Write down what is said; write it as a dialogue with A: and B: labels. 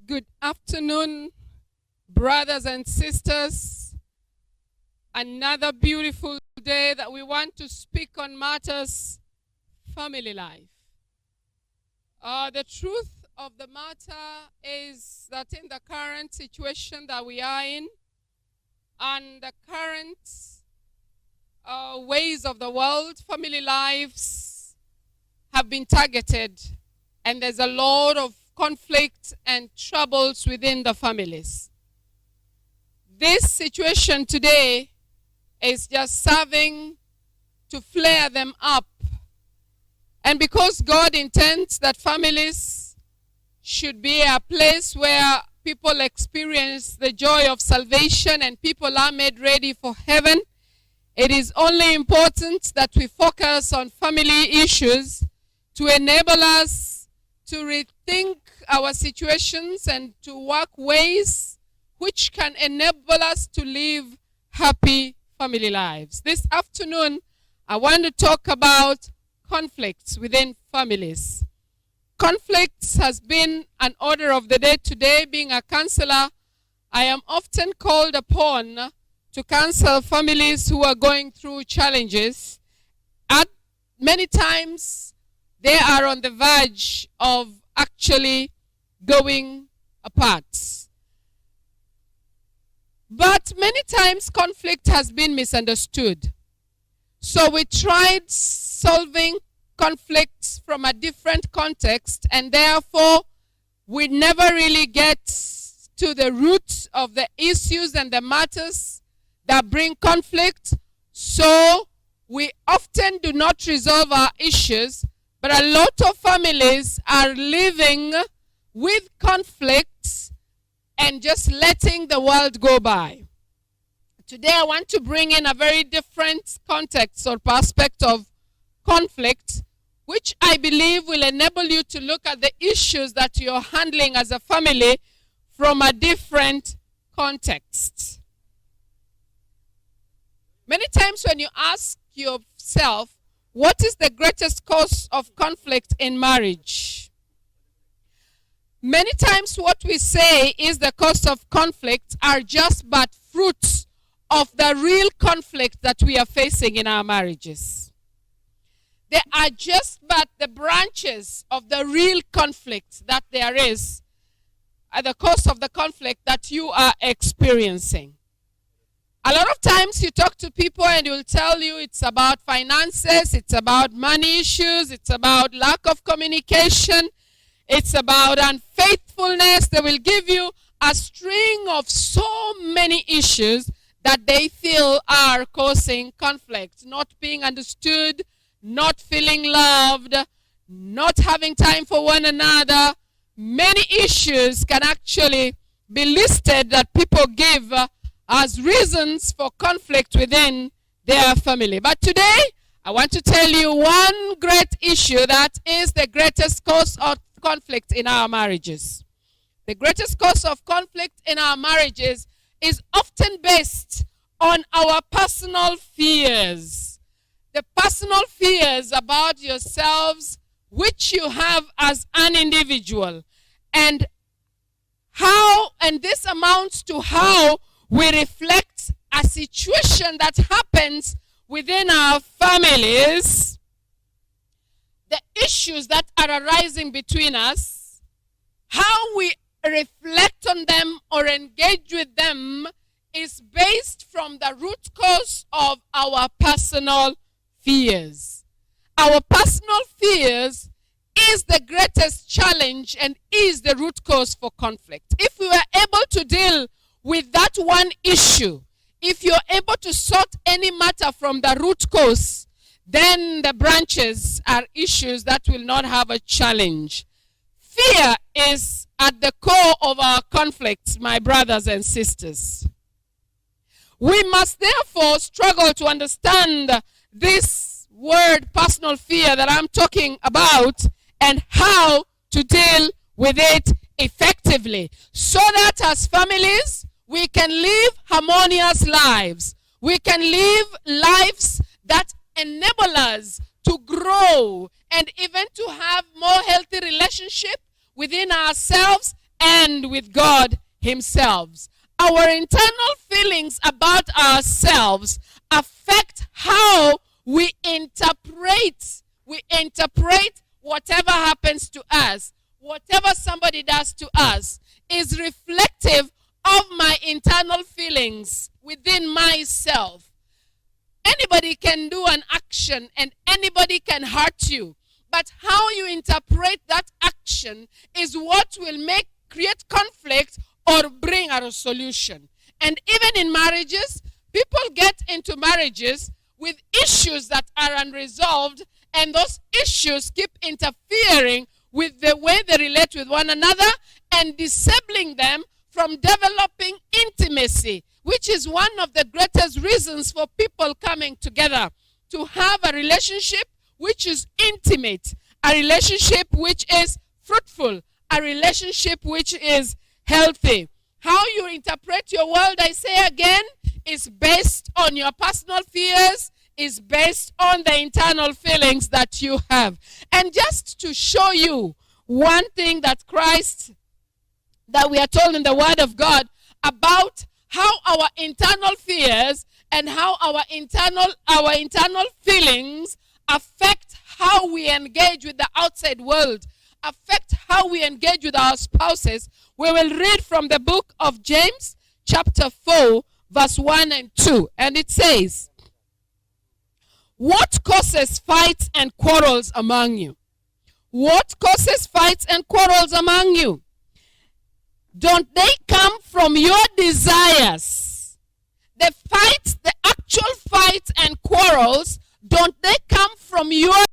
A: Good afternoon, brothers and sisters. Another beautiful day that we want to speak on matters family life. The truth of the matter is that in the current situation that we are in and the current ways of the world, family lives have been targeted, and there's a lot of conflict and troubles within the families. This situation today is just serving to flare them up. And because God intends that families should be a place where people experience the joy of salvation and people are made ready for heaven, it is only important that we focus on family issues to enable us to rethink our situations and to work ways which can enable us to live happy family lives. This afternoon, I want to talk about conflicts within families. Conflicts has been an order of the day today. Being a counselor, I am often called upon to counsel families who are going through challenges. At many times, they are on the verge of actually going apart. But many times conflict has been misunderstood. So we tried solving conflicts from a different context, and therefore we never really get to the root of the issues and the matters that bring conflict. So we often do not resolve our issues, but a lot of families are living with conflicts and just letting the world go by. Today I want to bring in a very different context or perspective of conflict, which I believe will enable you to look at the issues that you're handling as a family from a different context. Many times when you ask yourself, what is the greatest cause of conflict in marriage? Many times what we say is the cause of conflict are just but fruits of the real conflict that we are facing in our marriages. They are just but the branches of the real conflict that there is at the cause of the conflict that you are experiencing. A lot of times you talk to people and they will tell you it's about finances, it's about money issues, it's about lack of communication, it's about unfaithfulness. They will give you a string of so many issues that they feel are causing conflict. Not being understood, not feeling loved, not having time for one another. Many issues can actually be listed that people give as reasons for conflict within their family. But today, I want to tell you one great issue that is the greatest cause of conflict in our marriages. The greatest cause of conflict in our marriages is often based on our personal fears. The personal fears about yourselves which you have as an individual. And this amounts to how we reflect a situation that happens within our families, the issues that are arising between us, how we reflect on them or engage with them is based from the root cause of our personal fears. Our personal fears is the greatest challenge and is the root cause for conflict. If we were able to deal with that one issue, if you're able to sort any matter from the root cause, then the branches are issues that will not have a challenge. Fear is at the core of our conflicts, my brothers and sisters. We must therefore struggle to understand this word personal fear that I'm talking about and how to deal with it effectively, so that as families we can live harmonious lives. We can live lives that enable us to grow and even to have more healthy relationship within ourselves and with God himself. Our internal feelings about ourselves affect how we interpret whatever happens to us. Whatever somebody does to us is reflective of my internal feelings within myself. Anybody can do an action and anybody can hurt you. But how you interpret that action is what will create conflict or bring a resolution. And even in marriages, people get into marriages with issues that are unresolved, and those issues keep interfering with the way they relate with one another and disabling them from developing intimacy, which is one of the greatest reasons for people coming together, to have a relationship which is intimate, a relationship which is fruitful, a relationship which is healthy. How you interpret your world, I say again, is based on your personal fears, is based on the internal feelings that you have. And just to show you one thing that we are told in the Word of God about how our internal fears and how our internal feelings affect how we engage with the outside world, affect how we engage with our spouses, we will read from the book of James, chapter 4, verse 1 and 2. And it says, "What causes fights and quarrels among you? What causes fights and quarrels among you? Don't they come from your desires?" The actual fights and quarrels, don't they come from your